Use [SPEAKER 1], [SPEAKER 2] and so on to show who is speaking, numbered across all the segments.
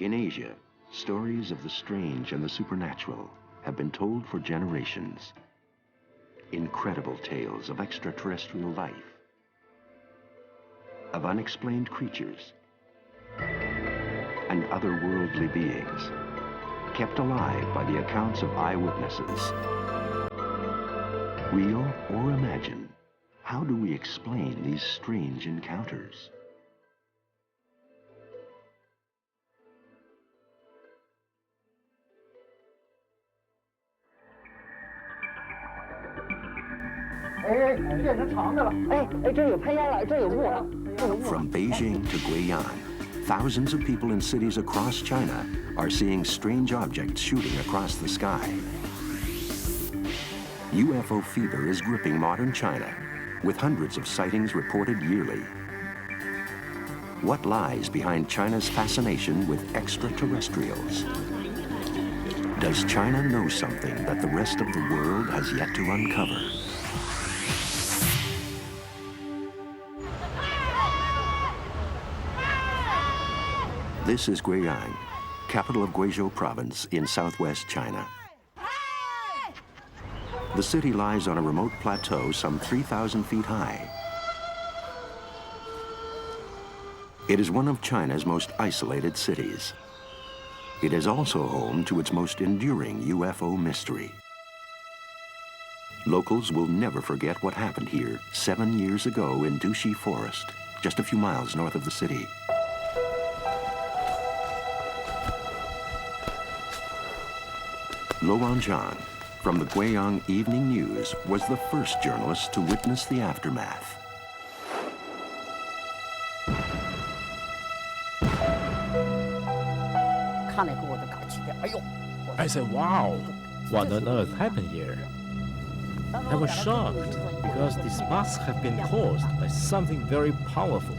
[SPEAKER 1] In Asia, stories of the strange and the supernatural have been told for generations. Incredible tales of extraterrestrial life, of unexplained creatures, and otherworldly beings, kept alive by the accounts of eyewitnesses. Real or imagined, how do we explain these strange encounters? From Beijing to Guiyang, thousands of people in cities across China are seeing strange objects shooting across the sky. UFO fever is gripping modern China, with hundreds of sightings reported yearly. What lies behind China's fascination with extraterrestrials? Does China know something that the rest of the world has yet to uncover? This is Guiyang, capital of Guizhou province in southwest China. The city lies on a remote plateau some 3,000 feet high. It is one of China's most isolated cities. It is also home to its most enduring UFO mystery. Locals will never forget what happened here 7 years ago in Duxi Forest, just a few miles north of the city. Lo Wanjiang, from the Guiyang Evening News, was the first journalist to witness the aftermath.
[SPEAKER 2] I said, wow, what on earth happened here? I was shocked because this must have been caused by something very powerful.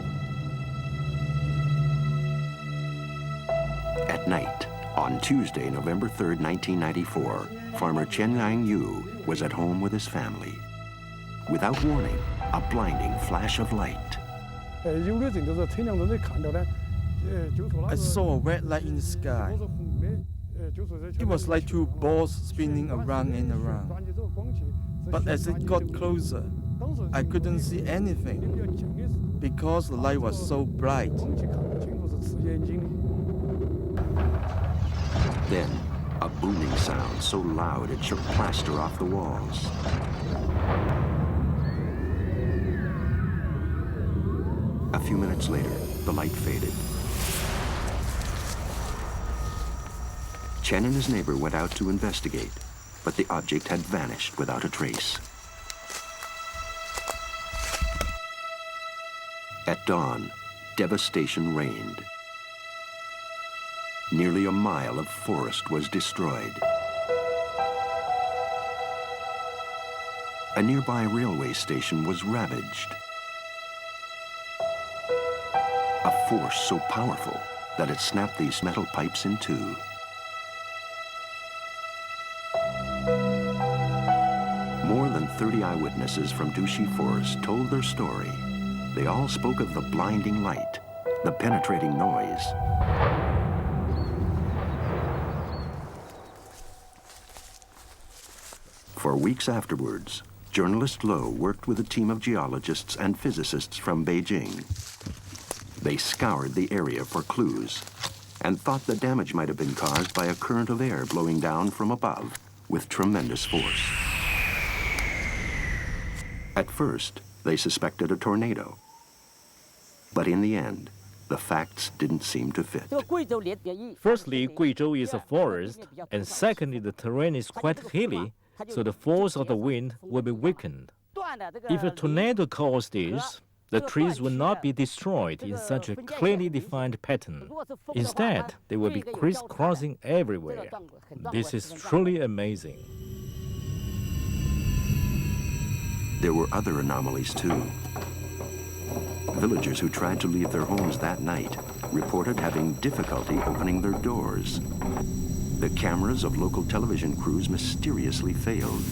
[SPEAKER 1] At night, on Tuesday, November 3rd, 1994, farmer Chen Yang-yu was at home with his family. Without warning, a blinding flash of light.
[SPEAKER 3] I saw a red light in the sky. It was like two balls spinning around and around. But as it got closer, I couldn't see anything because the light was so bright.
[SPEAKER 1] Then, a booming sound so loud it shook plaster off the walls. A few minutes later, the light faded. Chen and his neighbor went out to investigate, but the object had vanished without a trace. At dawn, devastation reigned. Nearly a mile of forest was destroyed. A nearby railway station was ravaged. A force so powerful that it snapped these metal pipes in two. More than 30 eyewitnesses from Duxi Forest told their story. They all spoke of the blinding light, the penetrating noise. For weeks afterwards, journalist Lo worked with a team of geologists and physicists from Beijing. They scoured the area for clues and thought the damage might have been caused by a current of air blowing down from above with tremendous force. At first, they suspected a tornado. But in the end, the facts didn't seem to fit.
[SPEAKER 2] Firstly, Guizhou is a forest, and secondly, the terrain is quite hilly, so the force of the wind will be weakened. If a tornado caused this, the trees will not be destroyed in such a clearly defined pattern. Instead, they will be crisscrossing everywhere. This is truly amazing.
[SPEAKER 1] There were other anomalies too. Villagers who tried to leave their homes that night reported having difficulty opening their doors. The cameras of local television crews mysteriously failed.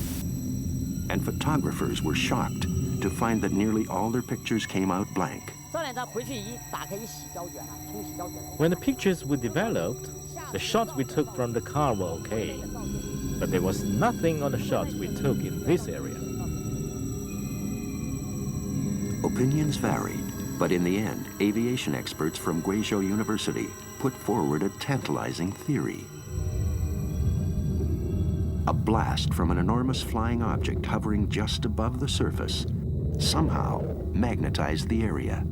[SPEAKER 1] And photographers were shocked to find that nearly all their pictures came out blank.
[SPEAKER 2] When the pictures were developed, the shots we took from the car were okay. But there was nothing on the shots we took in this area.
[SPEAKER 1] Opinions varied, but in the end, aviation experts from Guizhou University put forward a tantalizing theory. A blast from an enormous flying object hovering just above the surface somehow magnetized the area.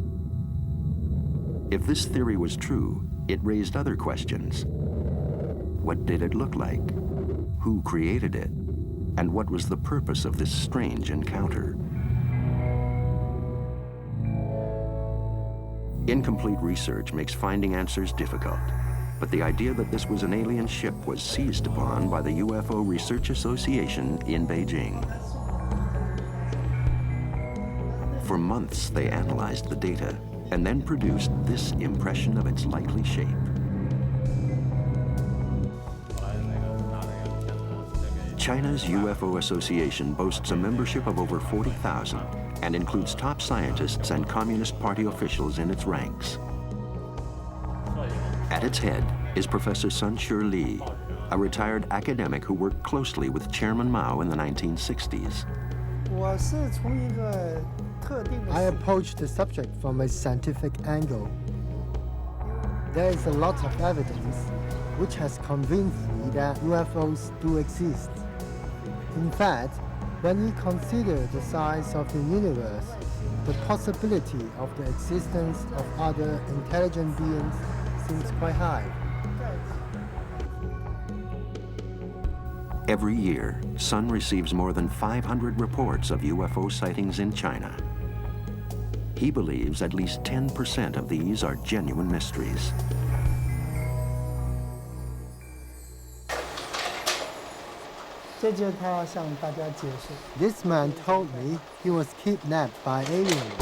[SPEAKER 1] If this theory was true, it raised other questions. What did it look like? Who created it? And what was the purpose of this strange encounter? Incomplete research makes finding answers difficult, but the idea that this was an alien ship was seized upon by the UFO Research Association in Beijing. For months, they analyzed the data and then produced this impression of its likely shape. China's UFO Association boasts a membership of over 40,000 and includes top scientists and Communist Party officials in its ranks. At its head is Professor Sun Li, a retired academic who worked closely with Chairman Mao in the 1960s.
[SPEAKER 4] I approached the subject from a scientific angle. There is a lot of evidence which has convinced me that UFOs do exist. In fact, when we consider the size of the universe, the possibility of the existence of other intelligent beings seems quite high.
[SPEAKER 1] Every year, Sun receives more than 500 reports of UFO sightings in China. He believes at least 10% of these are genuine mysteries.
[SPEAKER 4] This man told me he was kidnapped by aliens.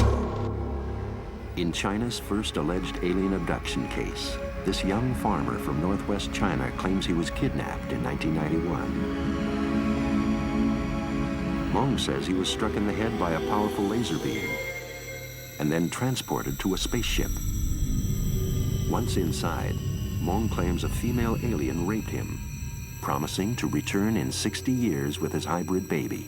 [SPEAKER 1] In China's first alleged alien abduction case, this young farmer from northwest China claims he was kidnapped in 1991. Meng says he was struck in the head by a powerful laser beam and then transported to a spaceship. Once inside, Meng claims a female alien raped him, promising to return in 60 years with his hybrid baby.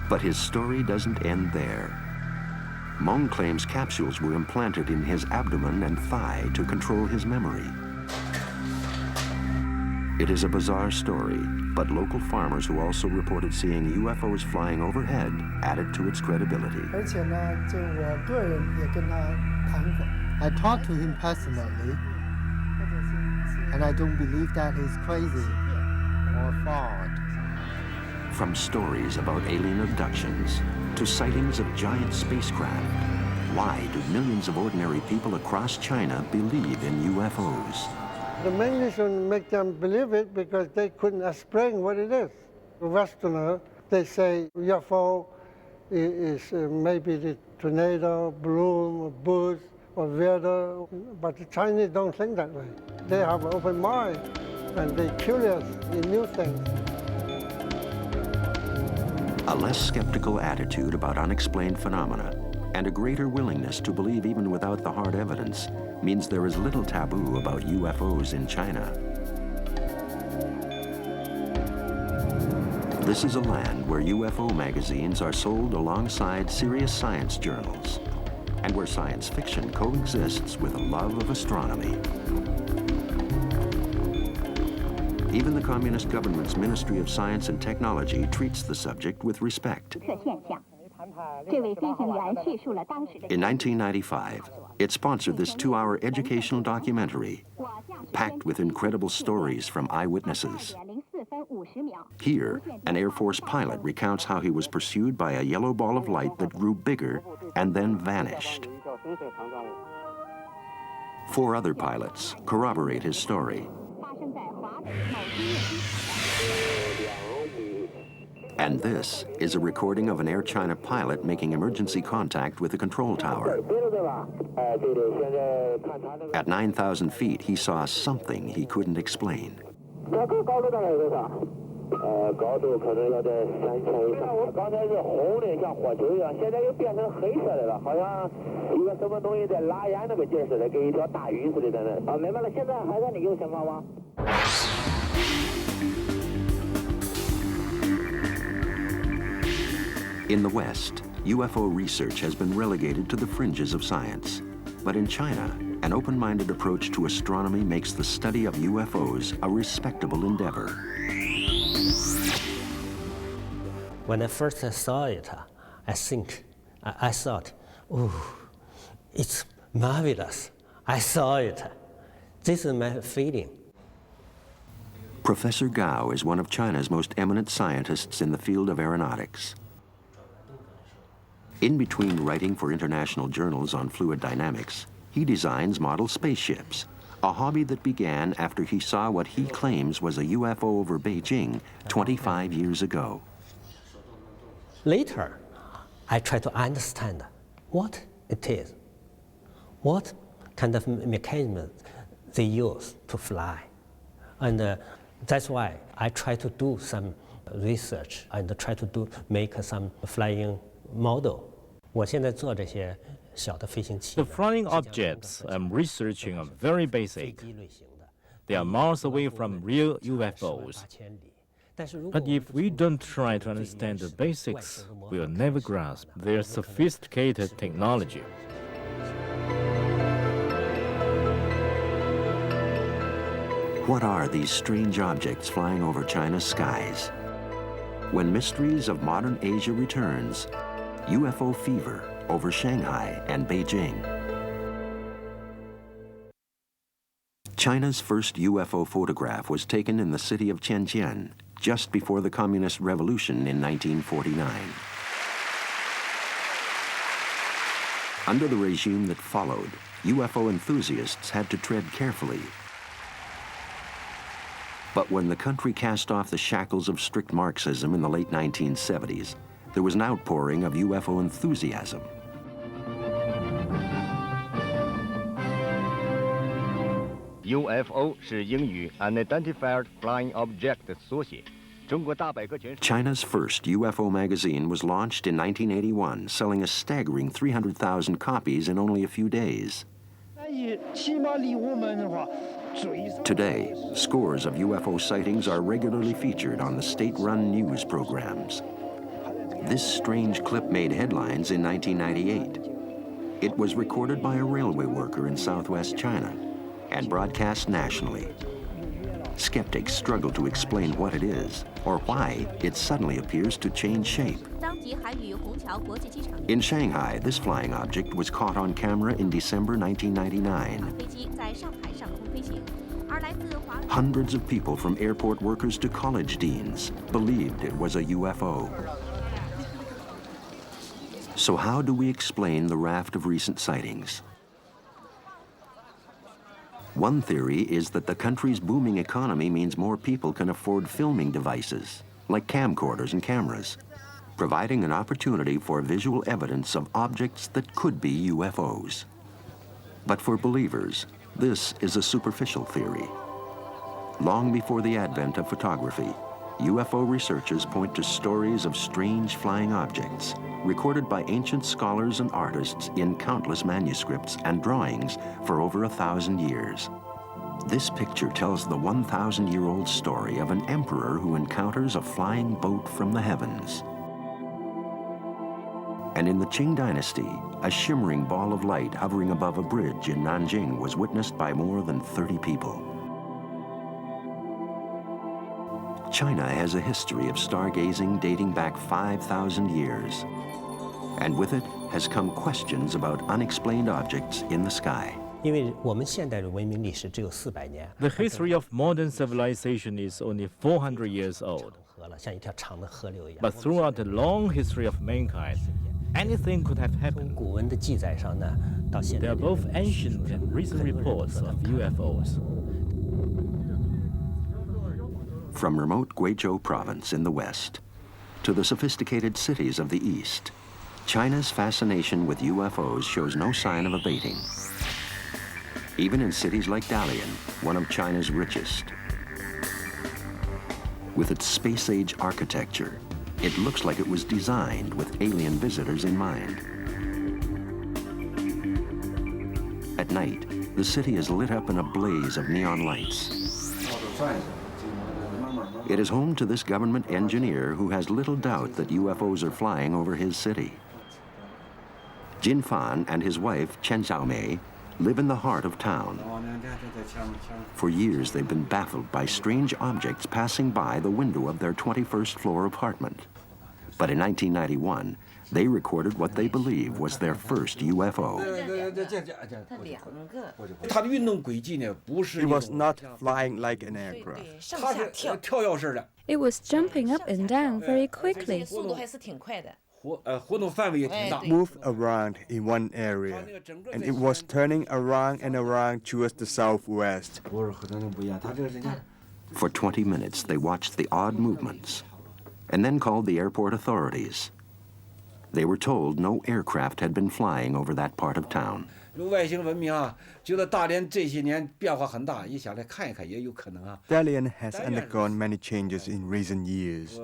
[SPEAKER 1] But his story doesn't end there. Meng claims capsules were implanted in his abdomen and thigh to control his memory. It is a bizarre story, but local farmers who also reported seeing UFOs flying overhead added to its credibility.
[SPEAKER 4] I talked to him personally, and I don't believe that he's crazy or fraud.
[SPEAKER 1] From stories about alien abductions to sightings of giant spacecraft, why do millions of ordinary people across China believe in UFOs?
[SPEAKER 5] The main reason make them believe it because they couldn't explain what it is. The Westerner, they say UFO is maybe the tornado, balloon, boost, or weather, but the Chinese don't think that way. They have an open mind, and they're curious in new things.
[SPEAKER 1] A less skeptical attitude about unexplained phenomena and a greater willingness to believe even without the hard evidence means there is little taboo about UFOs in China. This is a land where UFO magazines are sold alongside serious science journals, and where science fiction coexists with a love of astronomy. Even the communist government's Ministry of Science and Technology treats the subject with respect. In 1995, it sponsored this 2-hour educational documentary, packed with incredible stories from eyewitnesses. Here, an Air Force pilot recounts how he was pursued by a yellow ball of light that grew bigger and then vanished. 4 other pilots corroborate his story. And this is a recording of an Air China pilot making emergency contact with the control tower. At 9,000 feet, he saw something he couldn't explain.
[SPEAKER 6] 高度可能要在3000以上。刚才是红的，像火球一样，现在又变成黑色的了，好像一个什么东西在拉烟那个劲儿似的，跟一条大鱼似的在那。啊，明白了，现在还在你右前方吗？
[SPEAKER 1] In the West, UFO research has been relegated to the fringes of science. But in China, an open-minded approach to astronomy makes the study of UFOs a respectable endeavor.
[SPEAKER 7] When I first saw it, I thought, oh, it's marvelous. I saw it. This is my feeling.
[SPEAKER 1] Professor Gao is one of China's most eminent scientists in the field of aeronautics. In between writing for international journals on fluid dynamics, he designs model spaceships, a hobby that began after he saw what he claims was a UFO over Beijing 25 years ago.
[SPEAKER 7] Later, I try to understand what it is, what kind of mechanism they use to fly. And that's why I try to do some research and try to make some flying model.
[SPEAKER 2] The flying objects I'm researching are very basic. They are miles away from real UFOs. But if we don't try to understand the basics, we'll never grasp their sophisticated technology.
[SPEAKER 1] What are these strange objects flying over China's skies? When Mysteries of Modern Asia returns, UFO fever over Shanghai and Beijing. China's first UFO photograph was taken in the city of Tianjin just before the Communist Revolution in 1949. Under the regime that followed, UFO enthusiasts had to tread carefully. But when the country cast off the shackles of strict Marxism in the late 1970s, there was an outpouring of UFO enthusiasm.
[SPEAKER 8] UFO 是英语 Unidentified Flying Object 的缩写。中国大百科全书
[SPEAKER 1] China's first UFO magazine was launched in 1981, selling a staggering 300,000 copies in only a few days. Today, scores of UFO sightings are regularly featured on the state-run news programs. This strange clip made headlines in 1998. It was recorded by a railway worker in southwest China and broadcast nationally. Skeptics struggle to explain what it is or why it suddenly appears to change shape. In Shanghai, this flying object was caught on camera in December 1999. Hundreds of people, from airport workers to college deans, believed it was a UFO. So how do we explain the raft of recent sightings? One theory is that the country's booming economy means more people can afford filming devices, like camcorders and cameras, providing an opportunity for visual evidence of objects that could be UFOs. But for believers, this is a superficial theory. Long before the advent of photography, UFO researchers point to stories of strange flying objects recorded by ancient scholars and artists in countless manuscripts and drawings for over 1,000 years. This picture tells the 1,000-year-old story of an emperor who encounters a flying boat from the heavens. And in the Qing dynasty, a shimmering ball of light hovering above a bridge in Nanjing was witnessed by more than 30 people. China has a history of stargazing dating back 5,000 years. And with it has come questions about unexplained objects in the sky.
[SPEAKER 2] The history of modern civilization is only 400 years old. But throughout the long history of mankind, anything could have happened. There are both ancient and recent reports of UFOs.
[SPEAKER 1] From remote Guizhou province in the west to the sophisticated cities of the east, China's fascination with UFOs shows no sign of abating. Even in cities like Dalian, one of China's richest. With its space-age architecture, it looks like it was designed with alien visitors in mind. At night, the city is lit up in a blaze of neon lights. It is home to this government engineer who has little doubt that UFOs are flying over his city. Jin Fan and his wife, Chen Xiaomei, live in the heart of town. For years, they've been baffled by strange objects passing by the window of their 21st floor apartment. But in 1991, they recorded what they believe was their first UFO.
[SPEAKER 3] It was not flying like an aircraft.
[SPEAKER 9] It was jumping up and down very quickly.
[SPEAKER 3] It moved around in one area, and it was turning around and around towards the southwest.
[SPEAKER 1] For 20 minutes, they watched the odd movements and then called the airport authorities. They were told no aircraft had been flying over that part of town.
[SPEAKER 3] Dalian has undergone many changes in recent years.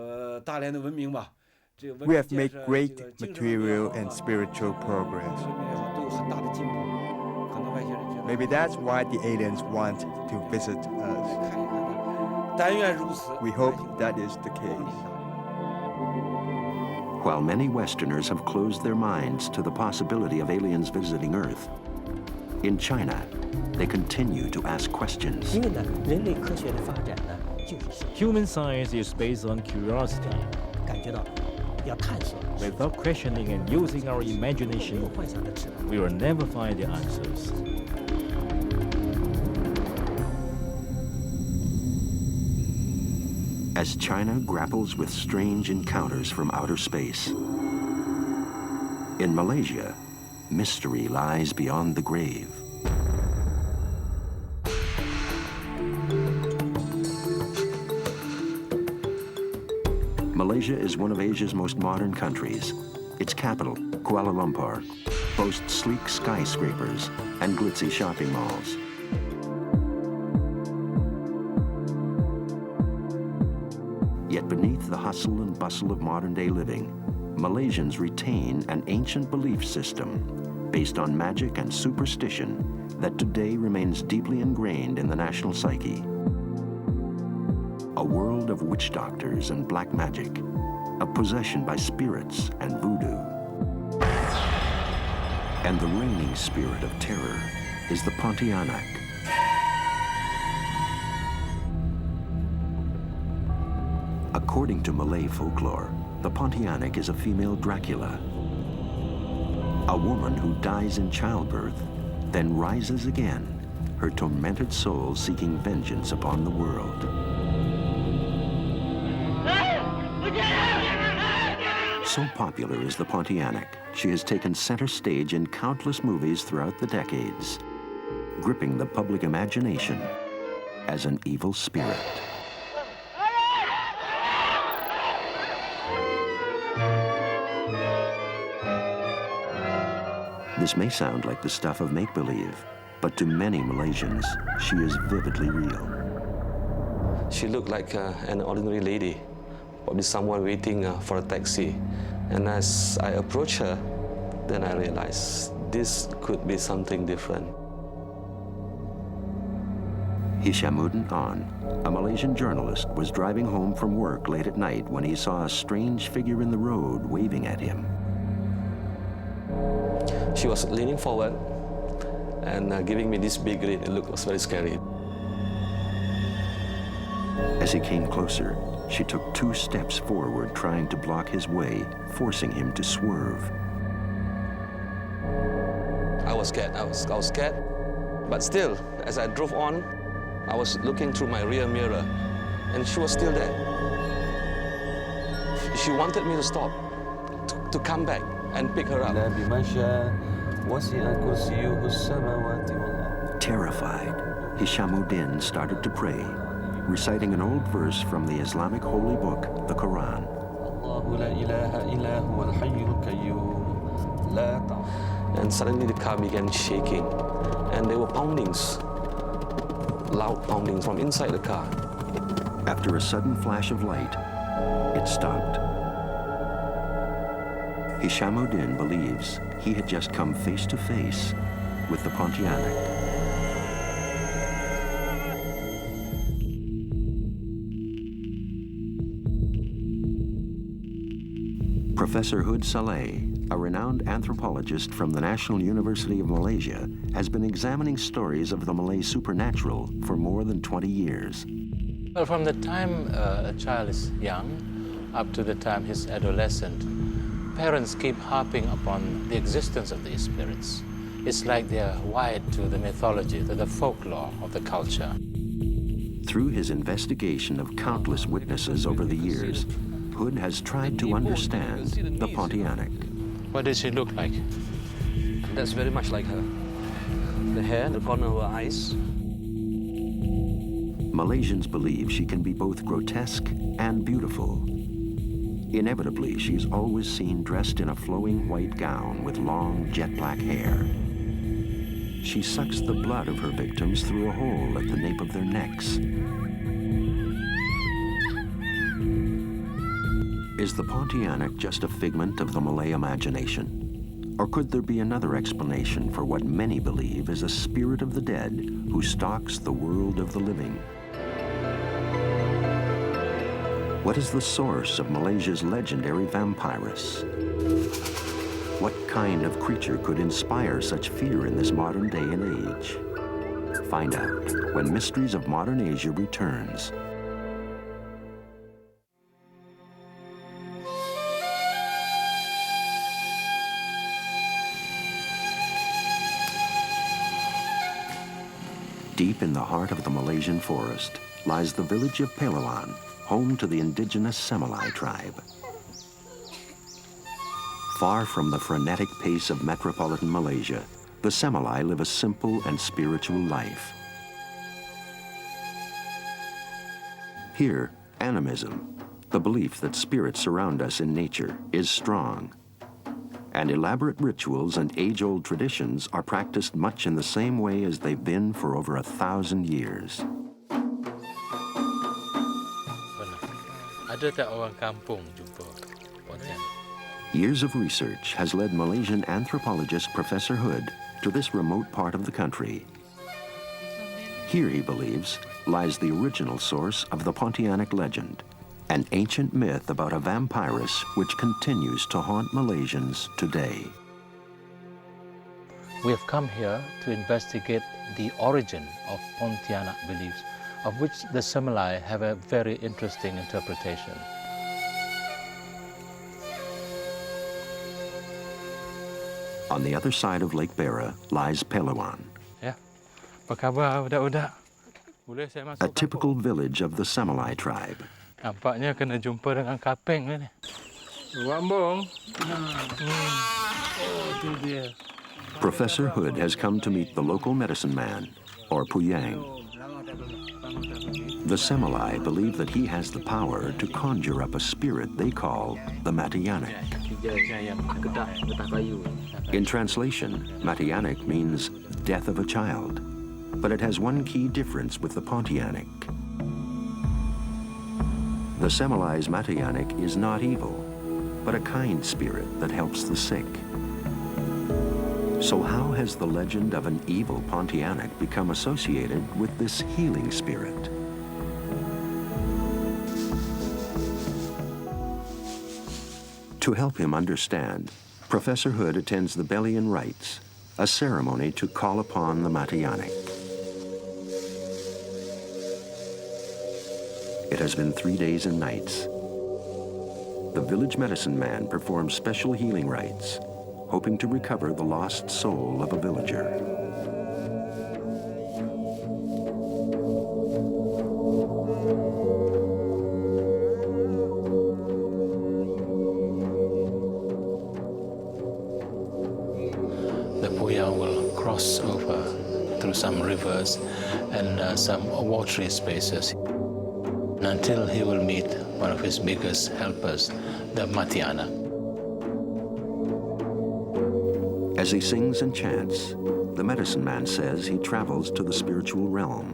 [SPEAKER 3] We have made great material and spiritual progress. Maybe that's why the aliens want to visit us. We hope that is the case.
[SPEAKER 1] While many Westerners have closed their minds to the possibility of aliens visiting Earth, in China, they continue to ask questions.
[SPEAKER 2] Human science is based on curiosity. Without questioning and using our imagination, we will never find the answers.
[SPEAKER 1] As China grapples with strange encounters from outer space, in Malaysia, mystery lies beyond the grave. Malaysia is one of Asia's most modern countries. Its capital, Kuala Lumpur, boasts sleek skyscrapers and glitzy shopping malls. Yet beneath the hustle and bustle of modern-day living, Malaysians retain an ancient belief system based on magic and superstition that today remains deeply ingrained in the national psyche. A world of witch doctors and black magic, of possession by spirits and voodoo. And the reigning spirit of terror is the Pontianak. According to Malay folklore, the Pontianak is a female Dracula, a woman who dies in childbirth, then rises again, her tormented soul seeking vengeance upon the world. So popular is the Pontianak, she has taken center stage in countless movies throughout the decades, gripping the public imagination as an evil spirit. This may sound like the stuff of make-believe, but to many Malaysians, she is vividly real.
[SPEAKER 10] She looked like an ordinary lady, probably someone waiting for a taxi. And as I approached her, then I realized this could be something different.
[SPEAKER 1] Hishamuddin An, a Malaysian journalist, was driving home from work late at night when he saw a strange figure in the road waving at him.
[SPEAKER 10] She was leaning forward and giving me this big grin. It looked very scary.
[SPEAKER 1] As he came closer, she took 2 steps forward, trying to block his way, forcing him to swerve.
[SPEAKER 10] I was scared. I was scared. But still, as I drove on, I was looking through my rear mirror, and she was still there. She wanted me to stop, to come back and pick her up.
[SPEAKER 1] Terrified, Hishamuddin started to pray, reciting an old verse from the Islamic holy book, the Quran.
[SPEAKER 10] And suddenly the car began shaking, and there were poundings, loud poundings from inside the car.
[SPEAKER 1] After a sudden flash of light, it stopped. Hishamuddin believes he had just come face to face with the Pontianak. Professor Hud Saleh, a renowned anthropologist from the National University of Malaysia, has been examining stories of the Malay supernatural for more than 20 years.
[SPEAKER 11] Well, from the time a child is young up to the time he's adolescent, parents keep harping upon the existence of these spirits. It's like they're wired to the mythology, to the folklore of the culture.
[SPEAKER 1] Through his investigation of countless witnesses over the years, Hood has tried to understand the Pontianak.
[SPEAKER 11] What does she look like?
[SPEAKER 10] That's very much like her. The hair, the corner of her eyes.
[SPEAKER 1] Malaysians believe she can be both grotesque and beautiful. Inevitably, she's always seen dressed in a flowing white gown with long jet black hair. She sucks the blood of her victims through a hole at the nape of their necks. Is the Pontianak just a figment of the Malay imagination? Or could there be another explanation for what many believe is a spirit of the dead who stalks the world of the living? What is the source of Malaysia's legendary vampirus? What kind of creature could inspire such fear in this modern day and age? Find out when Mysteries of Modern Asia returns. Deep in the heart of the Malaysian forest lies the village of Palawan, home to the indigenous Semelai tribe. Far from the frenetic pace of metropolitan Malaysia, the Semelai live a simple and spiritual life. Here, animism, the belief that spirits surround us in nature, is strong. And elaborate rituals and age-old traditions are practiced much in the same way as they've been for over 1,000 years.
[SPEAKER 11] Ada tak orang kampung jumpa Pontianak?
[SPEAKER 1] Years of research has led Malaysian anthropologist Professor Hood to this remote part of the country. Here, he believes, lies the original source of the Pontianak legend, an ancient myth about a vampirus which continues to haunt Malaysians today.
[SPEAKER 11] We have come here to investigate the origin of Pontianak beliefs, of which the Semelai have a very interesting interpretation.
[SPEAKER 1] On the other side of Lake Bera lies Palawan,
[SPEAKER 11] Ya, apa khabar budak-budak? Boleh saya masuk
[SPEAKER 1] a typical village of the Semelai tribe.
[SPEAKER 11] Nampaknya kena jumpa dengan kapeng ni. Wambung. Oh, tu dia.
[SPEAKER 1] Professor Hood has come to meet the local medicine man, or Puyang. The Semelai believe that he has the power to conjure up a spirit they call the Matianak. In translation, Matianak means death of a child, but it has one key difference with the Pontianak. The Semelai's Matianak is not evil, but a kind spirit that helps the sick. So how has the legend of an evil Pontianak become associated with this healing spirit? To help him understand, Professor Hood attends the Belian rites, a ceremony to call upon the Matianak. It has been 3 days and nights. The village medicine man performs special healing rites, hoping to recover the lost soul of a villager.
[SPEAKER 11] The puya will cross over through some rivers and some watery spaces until he will meet one of his biggest helpers, the Matianak.
[SPEAKER 1] As he sings and chants, the medicine man says he travels to the spiritual realm.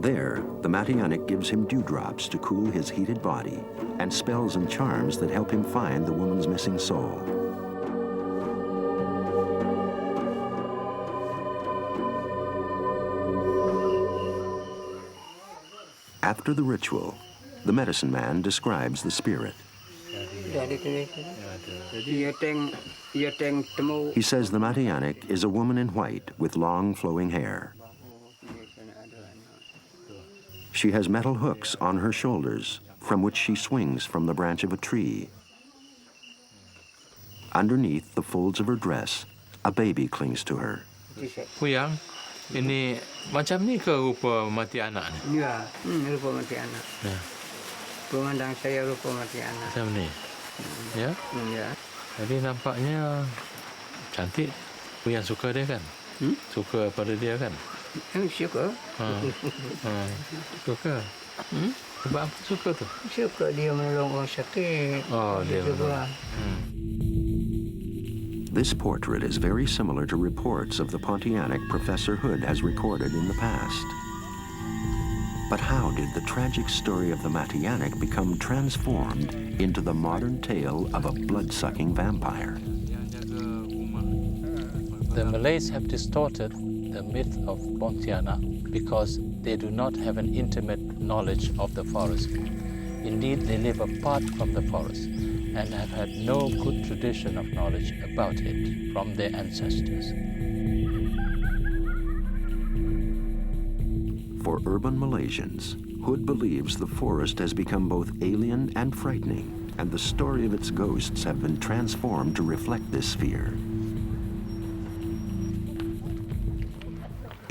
[SPEAKER 1] There, the Matianic gives him dewdrops to cool his heated body and spells and charms that help him find the woman's missing soul. After the ritual, the medicine man describes the spirit. He says the Matianic is a woman in white with long flowing hair. She has metal hooks on her shoulders from which she swings from the branch of a tree. Underneath the folds of her dress, a baby clings to her.
[SPEAKER 11] Kuyang, ini macam ni ke rupa mati anak ni?
[SPEAKER 12] Ya, rupa mati anak. Ya. Pemandang saya rupa mati anak.
[SPEAKER 11] Macam ni? Ya?
[SPEAKER 12] Ya.
[SPEAKER 11] Jadi nampaknya cantik. Kuyang suka dia kan? Suka pada dia kan?
[SPEAKER 12] Suka.
[SPEAKER 11] Suka? Sebab apa suka tu?
[SPEAKER 12] Suka dia menolong orang sakit.
[SPEAKER 11] Oh, dia menolong.
[SPEAKER 1] This portrait is very similar to reports of the Pontianak Professor Hood has recorded in the past. But how did the tragic story of the Matianic become transformed into the modern tale of a blood-sucking vampire?
[SPEAKER 11] The Malays have distorted the myth of Pontianak because they do not have an intimate knowledge of the forest. Indeed, they live apart from the forest and have had no good tradition of knowledge about it from their ancestors.
[SPEAKER 1] For urban Malaysians, Hood believes the forest has become both alien and frightening, and the story of its ghosts have been transformed to reflect this fear.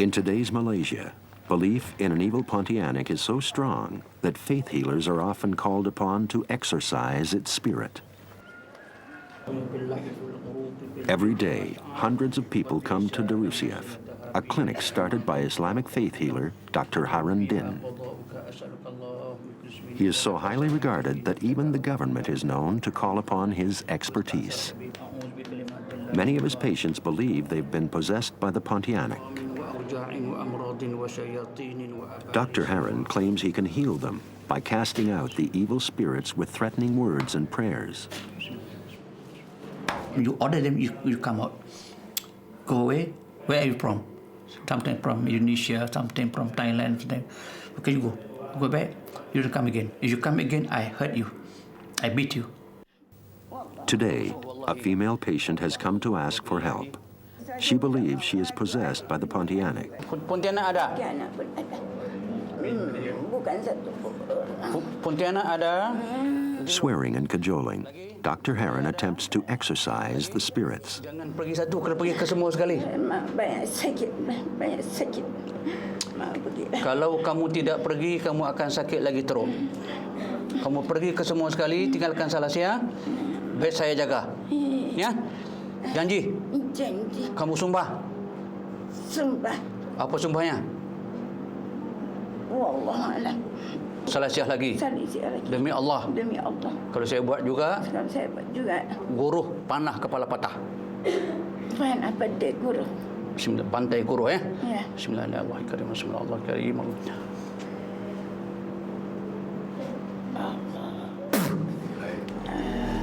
[SPEAKER 1] In today's Malaysia, belief in an evil Pontianak is so strong that faith healers are often called upon to exorcise its spirit. Every day, hundreds of people come to Darussauf, a clinic started by Islamic faith healer Dr. Harun Din. He is so highly regarded that even the government is known to call upon his expertise. Many of his patients believe they've been possessed by the Pontianak. Dr. Harun claims he can heal them by casting out the evil spirits with threatening words and prayers.
[SPEAKER 12] You order them, you come out. Go away. Where are you from? Something from Indonesia, something from Thailand. Something. Okay, you go. Go back. You don't come again. If you come again, I hurt you. I beat you.
[SPEAKER 1] Today, a female patient has come to ask for help. She believes she is possessed by the Pontianak.
[SPEAKER 12] Pontianak ada? Pontianak ada?
[SPEAKER 1] Swearing and cajoling, Dr. Harun attempts to exorcise the spirits.
[SPEAKER 12] Jangan pergi satu, kena pergi ke semua sekali.
[SPEAKER 9] Banyak sakit.
[SPEAKER 12] Kalau kamu tidak pergi, kamu akan sakit lagi terus. Kamu pergi ke semua sekali, tinggalkan Salasia, bed saya jaga. Ya? Janji?
[SPEAKER 9] Janji.
[SPEAKER 12] Kamu sumpah?
[SPEAKER 9] Sumpah.
[SPEAKER 12] Apa sumpahnya?
[SPEAKER 9] Wallahualam.
[SPEAKER 12] Salah siah lagi. Demi Allah.
[SPEAKER 9] Demi Allah.
[SPEAKER 12] Kalau saya buat juga.
[SPEAKER 9] Kalau saya buat juga.
[SPEAKER 12] Guruh panah kepala patah.
[SPEAKER 9] Panah pada guruh.
[SPEAKER 12] Bismillah, pantai guruh ya.
[SPEAKER 9] Ya.
[SPEAKER 12] Bismillahirrahmanirrahim. Bismillahirrahmanirrahim.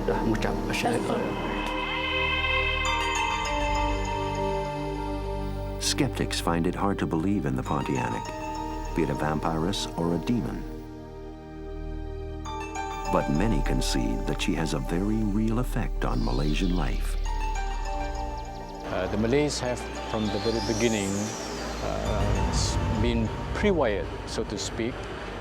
[SPEAKER 12] Dah mengucap asyhadu.
[SPEAKER 1] Skeptics find it hard to believe in the Pontianak, be it a vampiress or a demon. But many concede that she has a very real effect on Malaysian life.
[SPEAKER 11] The Malays have, from the very beginning, been pre-wired, so to speak,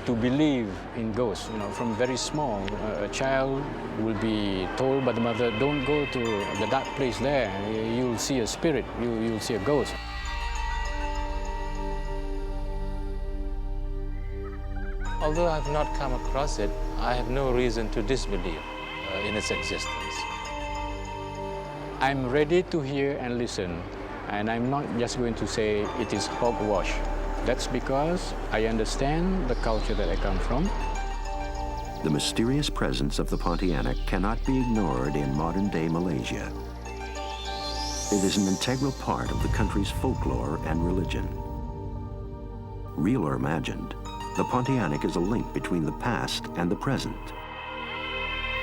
[SPEAKER 11] to believe in ghosts. You know, from very small, a child will be told by the mother, "Don't go to the dark place there. You'll see a spirit. You'll see a ghost." Although I have not come across it, I have no reason to disbelieve in its existence. I'm ready to hear and listen, and I'm not just going to say it is hogwash. That's because I understand the culture that I come from.
[SPEAKER 1] The mysterious presence of the Pontianak cannot be ignored in modern-day Malaysia. It is an integral part of the country's folklore and religion. Real or imagined, The Pontianak is a link between the past and the present.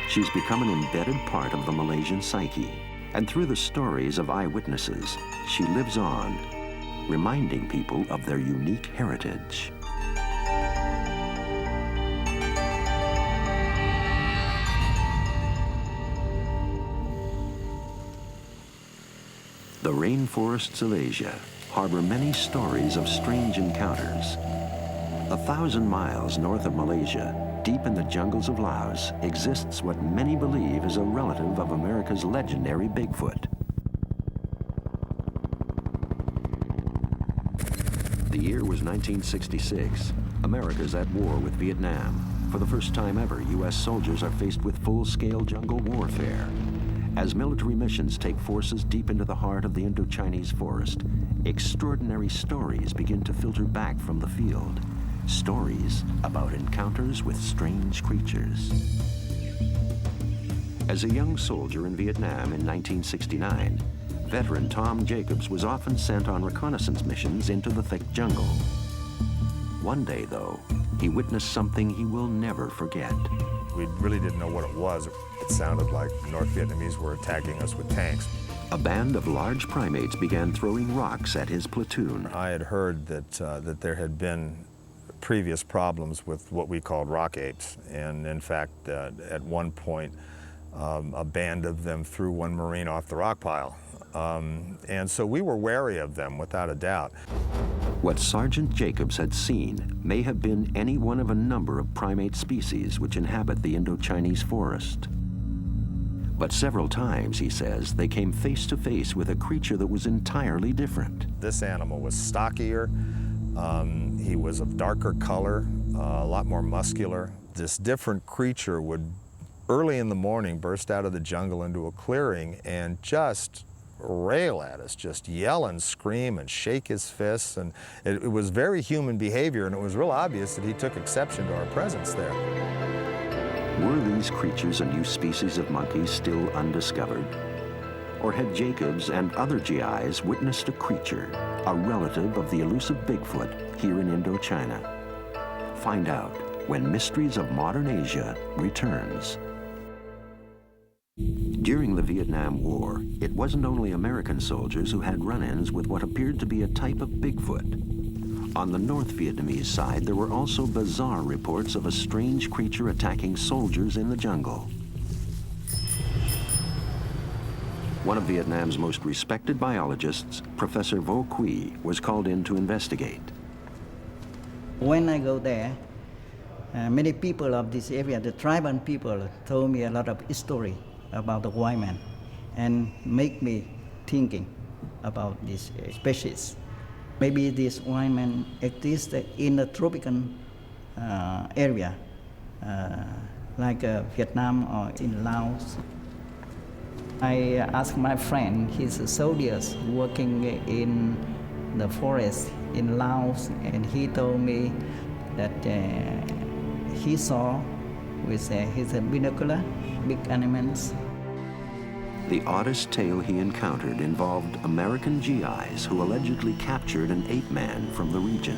[SPEAKER 1] She's become an embedded part of the Malaysian psyche, and through the stories of eyewitnesses, she lives on, reminding people of their unique heritage. The rainforests of Asia harbor many stories of strange encounters. 1,000 miles north of Malaysia, deep in the jungles of Laos, exists what many believe is a relative of America's legendary Bigfoot. The year was 1966. America's at war with Vietnam. For the first time ever, U.S. soldiers are faced with full-scale jungle warfare. As military missions take forces deep into the heart of the Indo-Chinese forest, extraordinary stories begin to filter back from the field. Stories about encounters with strange creatures. As a young soldier in Vietnam in 1969, veteran Tom Jacobs was often sent on reconnaissance missions into the thick jungle. One day, though, he witnessed something he will never forget.
[SPEAKER 13] We really didn't know what it was. It sounded like North Vietnamese were attacking us with tanks.
[SPEAKER 1] A band of large primates began throwing rocks at his platoon.
[SPEAKER 13] I had heard that there had been previous problems with what we called rock apes, and in fact, at one point, a band of them threw one Marine off the rock pile. And so we were wary of them, without a doubt.
[SPEAKER 1] What Sergeant Jacobs had seen may have been any one of a number of primate species which inhabit the Indo-Chinese forest. But several times, he says, they came face to face with a creature that was entirely different.
[SPEAKER 13] This animal was stockier, he was of darker color, a lot more muscular. This different creature would, early in the morning, burst out of the jungle into a clearing and just rail at us, just yell and scream and shake his fists, and it was very human behavior, and it was real obvious that he took exception to our presence there.
[SPEAKER 1] Were these creatures a new species of monkey still undiscovered? Or had Jacobs and other GIs witnessed a creature, a relative of the elusive Bigfoot here in Indochina? Find out when Mysteries of Modern Asia returns. During the Vietnam War, it wasn't only American soldiers who had run-ins with what appeared to be a type of Bigfoot. On the North Vietnamese side, there were also bizarre reports of a strange creature attacking soldiers in the jungle. One of Vietnam's most respected biologists, Professor Vo Quy, was called in to investigate.
[SPEAKER 14] When I go there, many people of this area, the tribal people, told me a lot of story about the white man and make me thinking about this species. Maybe this white man exists in the tropical area, like Vietnam or in Laos. I asked my friend, he's a soldier working in the forest in Laos, and he told me that he saw with his binocular big animals.
[SPEAKER 1] The oddest tale he encountered involved American GIs who allegedly captured an ape man from the region.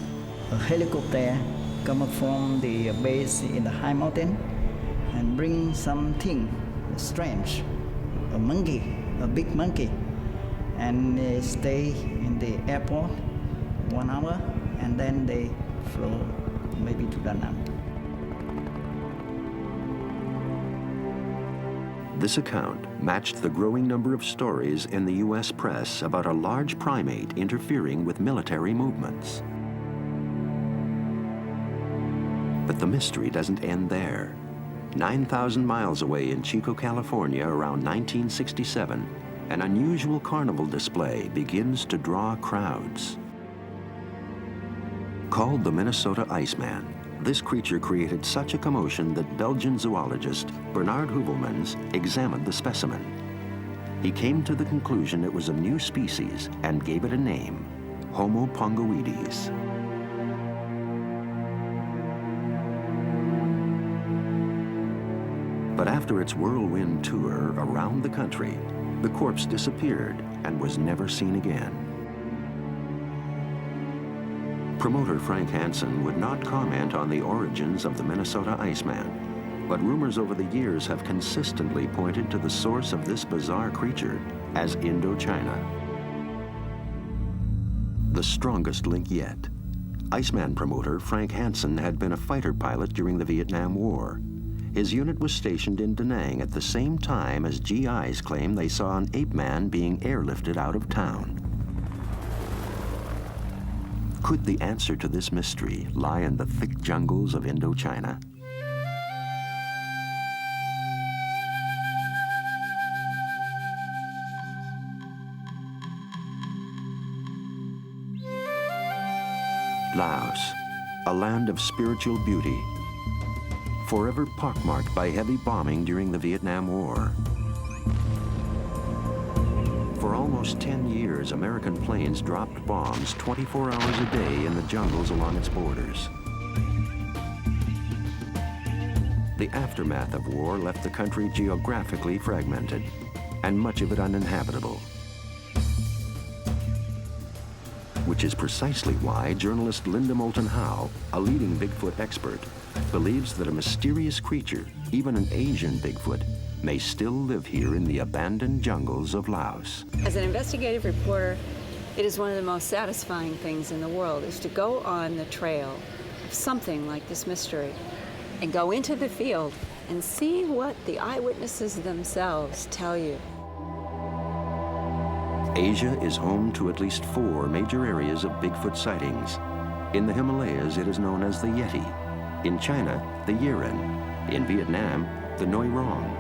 [SPEAKER 14] A helicopter come from the base in the high mountain and bring something strange, a monkey, a big monkey, and they stay in the airport 1 hour, and then they flew maybe to Da Nang.
[SPEAKER 1] This account matched the growing number of stories in the U.S. press about a large primate interfering with military movements. But the mystery doesn't end there. 9,000 miles away in Chico, California, around 1967, an unusual carnival display begins to draw crowds. Called the Minnesota Iceman, this creature created such a commotion that Belgian zoologist Bernard Heuvelmans examined the specimen. He came to the conclusion it was a new species and gave it a name, Homo pongoides. But after its whirlwind tour around the country, the corpse disappeared and was never seen again. Promoter Frank Hansen would not comment on the origins of the Minnesota Iceman, but rumors over the years have consistently pointed to the source of this bizarre creature as Indochina. The strongest link yet. Iceman promoter Frank Hansen had been a fighter pilot during the Vietnam War. His unit was stationed in Da Nang at the same time as GIs claim they saw an ape man being airlifted out of town. Could the answer to this mystery lie in the thick jungles of Indochina? Laos, a land of spiritual beauty, forever pockmarked by heavy bombing during the Vietnam War. For almost 10 years, American planes dropped bombs 24 hours a day in the jungles along its borders. The aftermath of war left the country geographically fragmented, and much of it uninhabitable. Which is precisely why journalist Linda Moulton Howe, a leading Bigfoot expert, believes that a mysterious creature, even an Asian Bigfoot, may still live here in the abandoned jungles of Laos.
[SPEAKER 15] As an investigative reporter, it is one of the most satisfying things in the world, is to go on the trail of something like this mystery and go into the field and see what the eyewitnesses themselves tell you.
[SPEAKER 1] Asia is home to at least 4 major areas of Bigfoot sightings. In the Himalayas, it is known as the Yeti. In China, the Yiren. In Vietnam, the Noi Rong.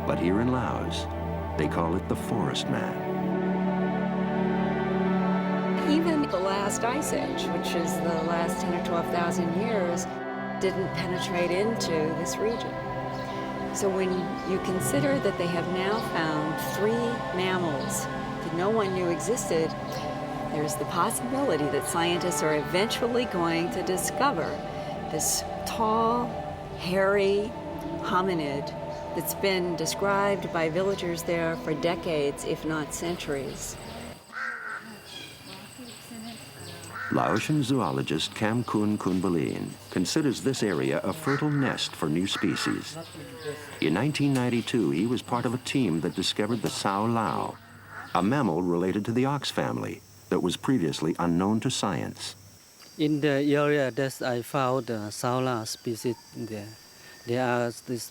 [SPEAKER 1] But here in Laos, they call it the Forest Man.
[SPEAKER 15] Even the last ice age, which is the last 10 or 12,000 years, didn't penetrate into this region. So when you consider that they have now found 3 mammals that no one knew existed, there's the possibility that scientists are eventually going to discover this tall, hairy hominid that's been described by villagers there for decades, if not centuries.
[SPEAKER 1] Laotian zoologist Kam Kun Kunbalin considers this area a fertile nest for new species. In 1992, he was part of a team that discovered the Sao Lao, a mammal related to the ox family that was previously unknown to science.
[SPEAKER 16] In the area that I found the Sao Lao species there are this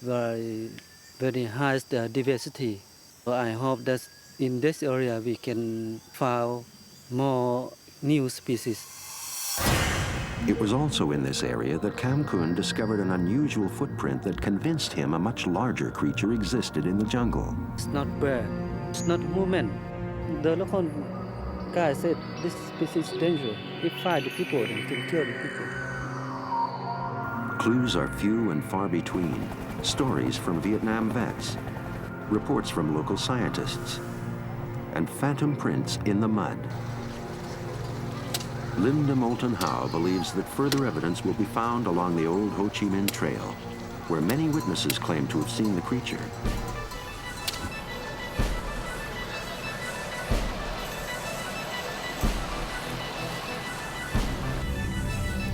[SPEAKER 16] very high diversity. I hope that in this area we can find more new species.
[SPEAKER 1] It was also in this area that Kam Kun discovered an unusual footprint that convinced him a much larger creature existed in the jungle.
[SPEAKER 16] It's not bear, it's not woman. The local guy said this species is dangerous. If fight the people, then can kill the people.
[SPEAKER 1] Clues are few and far between. Stories from Vietnam vets, reports from local scientists, and phantom prints in the mud. Linda Moulton Howe believes that further evidence will be found along the old Ho Chi Minh Trail, where many witnesses claim to have seen the creature.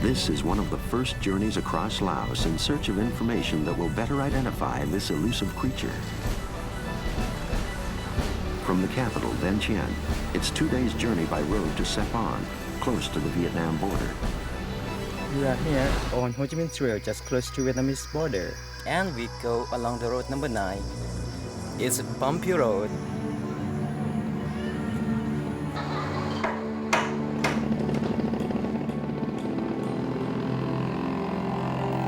[SPEAKER 1] This is one of the first journeys across Laos in search of information that will better identify this elusive creature. From the capital, Vientiane, it's 2 days' journey by road to Sepon, close to the Vietnam border.
[SPEAKER 17] We are here on Ho Chi Minh Trail, just close to Vietnamese border. And we go along the road number 9. It's a bumpy road.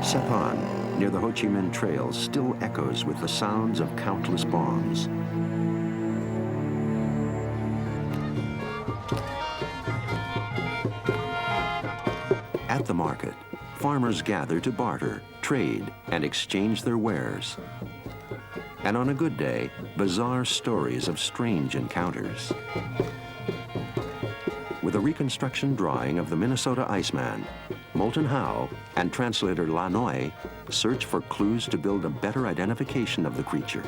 [SPEAKER 1] Sepon, near the Ho Chi Minh Trail, still echoes with the sounds of countless bombs. At the market, farmers gather to barter, trade, and exchange their wares. And on a good day, bizarre stories of strange encounters. With a reconstruction drawing of the Minnesota Iceman, Moulton Howe and translator La Noi search for clues to build a better identification of the creature.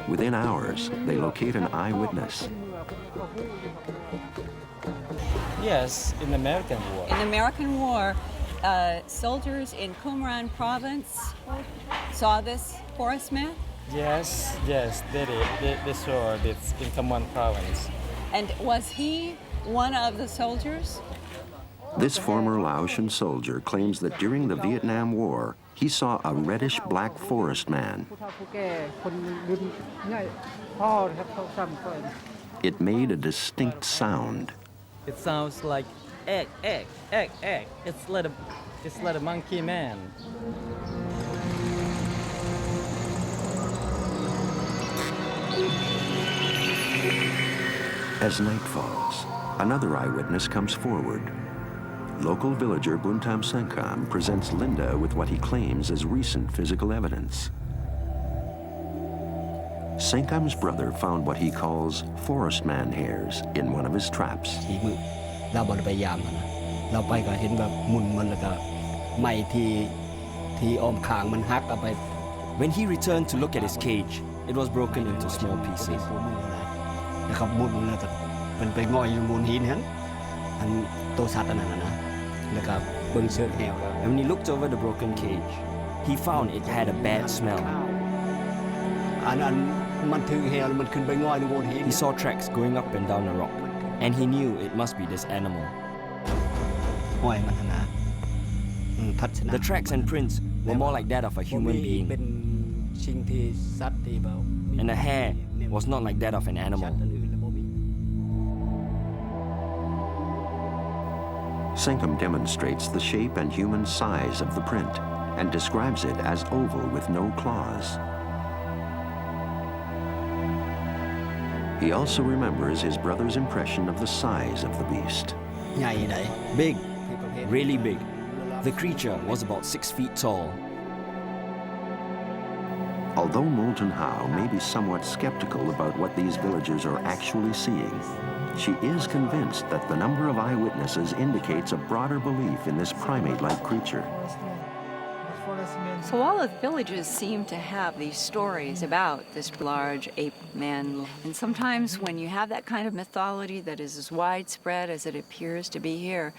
[SPEAKER 1] Within hours, they locate an eyewitness.
[SPEAKER 17] Yes, in the American War.
[SPEAKER 15] In the American War, soldiers in Qumran province saw this forest man?
[SPEAKER 17] Yes, they did. They saw it in Qumran province.
[SPEAKER 15] And was he one of the soldiers?
[SPEAKER 1] This former Laotian soldier claims that during the Vietnam War, he saw a reddish-black forest man. It made a distinct sound.
[SPEAKER 17] It sounds like egg. It's like a monkey man.
[SPEAKER 1] As night falls, another eyewitness comes forward. Local villager Buntam Senkam presents Linda with what he claims is recent physical evidence. Senkam's brother found what he calls forest man hairs in one of his traps.
[SPEAKER 18] When he returned to look at his cage, it was broken into small pieces. And when he looked over the broken cage, he found it had a bad smell. He saw tracks going up and down the rock, and he knew it must be this animal. The tracks and prints were more like that of a human being, and the hair was not like that of an animal.
[SPEAKER 1] Senkam demonstrates the shape and human size of the print and describes it as oval with no claws. He also remembers his brother's impression of the size of the beast.
[SPEAKER 18] Big, really big. The creature was about 6 feet tall.
[SPEAKER 1] Although Molten Hau may be somewhat skeptical about what these villagers are actually seeing, she is convinced that the number of eyewitnesses indicates a broader belief in this primate-like creature.
[SPEAKER 15] So all of the villages seem to have these stories about this large ape man. And sometimes when you have that kind of mythology that is as widespread as it appears to be here,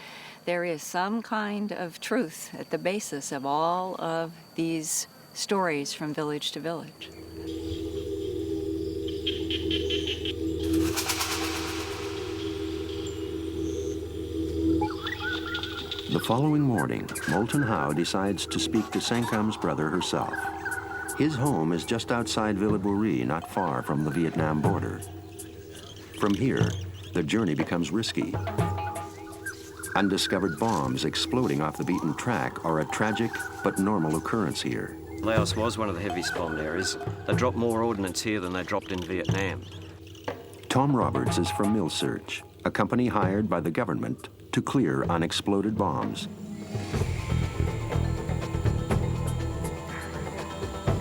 [SPEAKER 15] there is some kind of truth at the basis of all of these stories from village to village.
[SPEAKER 1] The following morning, Molten Hau decides to speak to Senkam's brother herself. His home is just outside Villaburi, not far from the Vietnam border. From here, the journey becomes risky. Undiscovered bombs exploding off the beaten track are a tragic but normal occurrence here.
[SPEAKER 18] Laos was one of the heaviest bombed areas. They dropped more ordnance here than they dropped in Vietnam.
[SPEAKER 1] Tom Roberts is from Mill Search, a company hired by the government to clear unexploded bombs.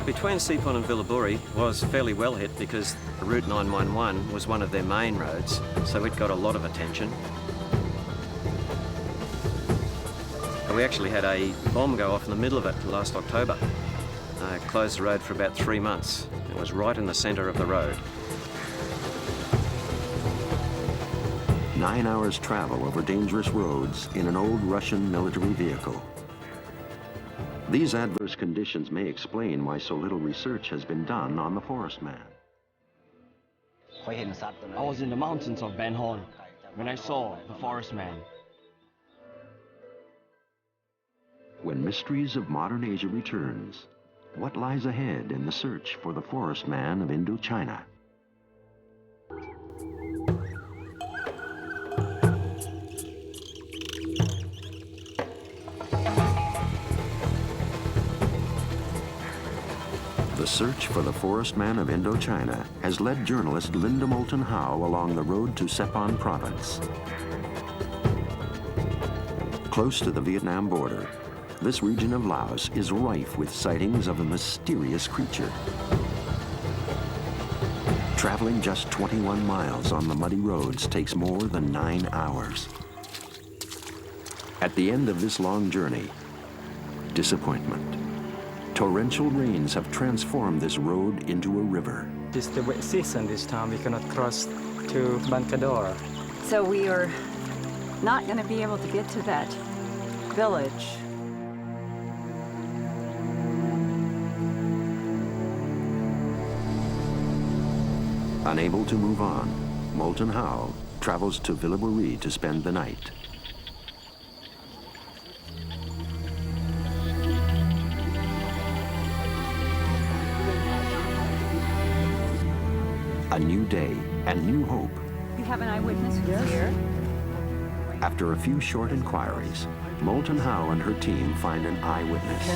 [SPEAKER 18] Between Sipon and Villaburi was fairly well hit because Route 911 was one of their main roads, so it got a lot of attention. We actually had a bomb go off in the middle of it last October. It closed the road for about 3 months. It was right in the center of the road.
[SPEAKER 1] 9 hours travel over dangerous roads in an old Russian military vehicle. These adverse conditions may explain why so little research has been done on the forest man.
[SPEAKER 18] I was in the mountains of Ben Hon when I saw the forest man.
[SPEAKER 1] When Mysteries of Modern Asia returns, what lies ahead in the search for the forest man of Indochina? The search for the forest man of Indochina has led journalist Linda Molten Hau along the road to Sepon province. Close to the Vietnam border, this region of Laos is rife with sightings of a mysterious creature. Traveling just 21 miles on the muddy roads takes more than 9 hours. At the end of this long journey, disappointment. Torrential rains have transformed this road into a river.
[SPEAKER 17] It's the wet season this time. We cannot cross to Bancador.
[SPEAKER 15] So we are not going to be able to get to that village.
[SPEAKER 1] Unable to move on, Moulton Howe travels to Villabourie to spend the night. A new day and new hope.
[SPEAKER 15] You have an eyewitness here.
[SPEAKER 1] After a few short inquiries, Moulton Howe and her team find an eyewitness.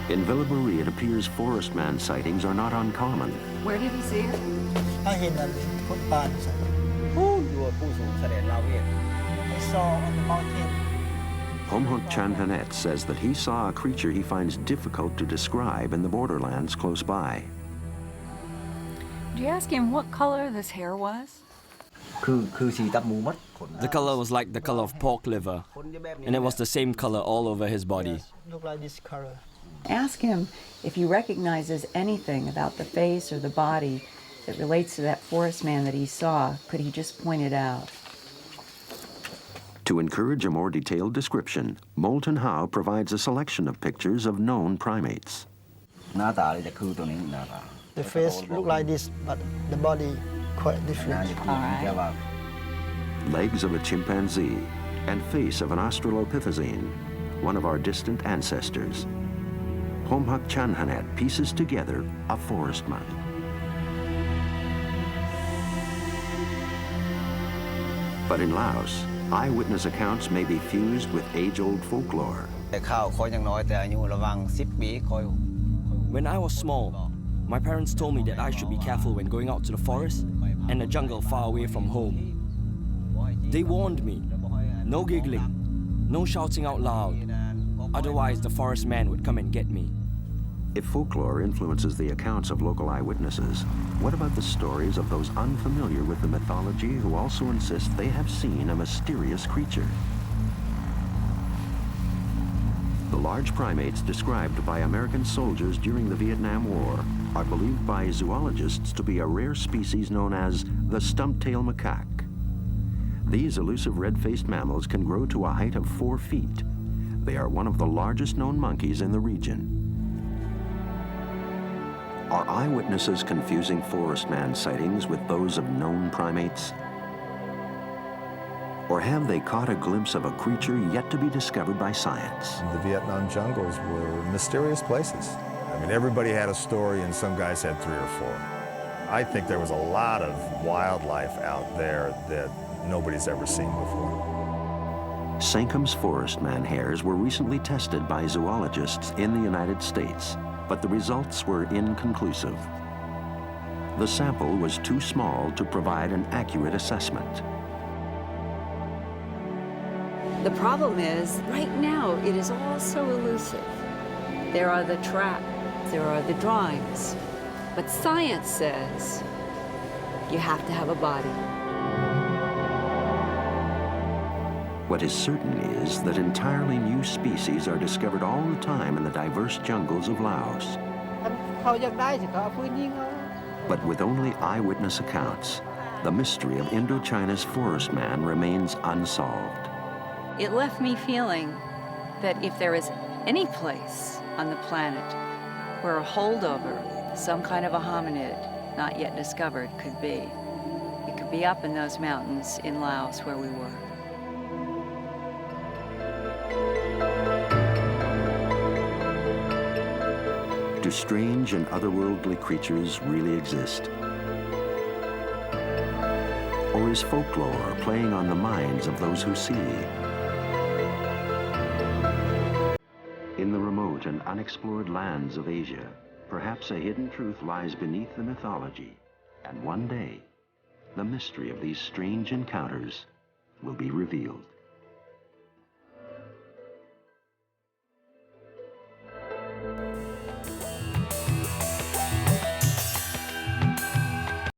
[SPEAKER 1] In Villabourie, it appears forest man sightings are not uncommon.
[SPEAKER 15] Where did he see it?
[SPEAKER 14] I saw on the mountain.
[SPEAKER 1] Homhut Chanhanet says that he saw a creature he finds difficult to describe in the borderlands close by.
[SPEAKER 15] Did you ask him what color this hair was?
[SPEAKER 19] The color was like the color of pork liver, and it was the same color all over his body.
[SPEAKER 14] Look like this color.
[SPEAKER 15] Ask him if he recognizes anything about the face or the body that relates to that forest man that he saw. Could he just point it out?
[SPEAKER 1] To encourage a more detailed description, Moulton Howe provides a selection of pictures of known primates.
[SPEAKER 14] The face look like this, but the body quite different.
[SPEAKER 15] All right.
[SPEAKER 1] Legs of a chimpanzee and face of an Australopithecine, one of our distant ancestors. Homhut Chanhanet pieces together a forest man. But in Laos, eyewitness accounts may be fused with age-old folklore.
[SPEAKER 19] When I was small, my parents told me that I should be careful when going out to the forest and the jungle far away from home. They warned me, no giggling, no shouting out loud, otherwise the forest man would come and get me.
[SPEAKER 1] If folklore influences the accounts of local eyewitnesses, what about the stories of those unfamiliar with the mythology who also insist they have seen a mysterious creature? The large primates described by American soldiers during the Vietnam War are believed by zoologists to be a rare species known as the stump-tailed macaque. These elusive red-faced mammals can grow to a height of 4 feet. They are one of the largest known monkeys in the region. Are eyewitnesses confusing forest man sightings with those of known primates? Or have they caught a glimpse of a creature yet to be discovered by science?
[SPEAKER 13] The Vietnam jungles were mysterious places. I mean, everybody had a story and some guys had 3 or 4. I think there was a lot of wildlife out there that nobody's ever seen before.
[SPEAKER 1] Sankham's forest man hairs were recently tested by zoologists in the United States, but the results were inconclusive. The sample was too small to provide an accurate assessment.
[SPEAKER 15] The problem is, right now, it is all so elusive. There are the tracks, there are the drawings, but science says you have to have a body.
[SPEAKER 1] What is certain is that entirely new species are discovered all the time in the diverse jungles of Laos. But with only eyewitness accounts, the mystery of Indochina's forest man remains unsolved.
[SPEAKER 15] It left me feeling that if there is any place on the planet where a holdover, some kind of a hominid not yet discovered, could be, it could be up in those mountains in Laos where we were.
[SPEAKER 1] Do strange and otherworldly creatures really exist? Or is folklore playing on the minds of those who see? In the remote and unexplored lands of Asia, perhaps a hidden truth lies beneath the mythology, and one day, the mystery of these strange encounters will be revealed.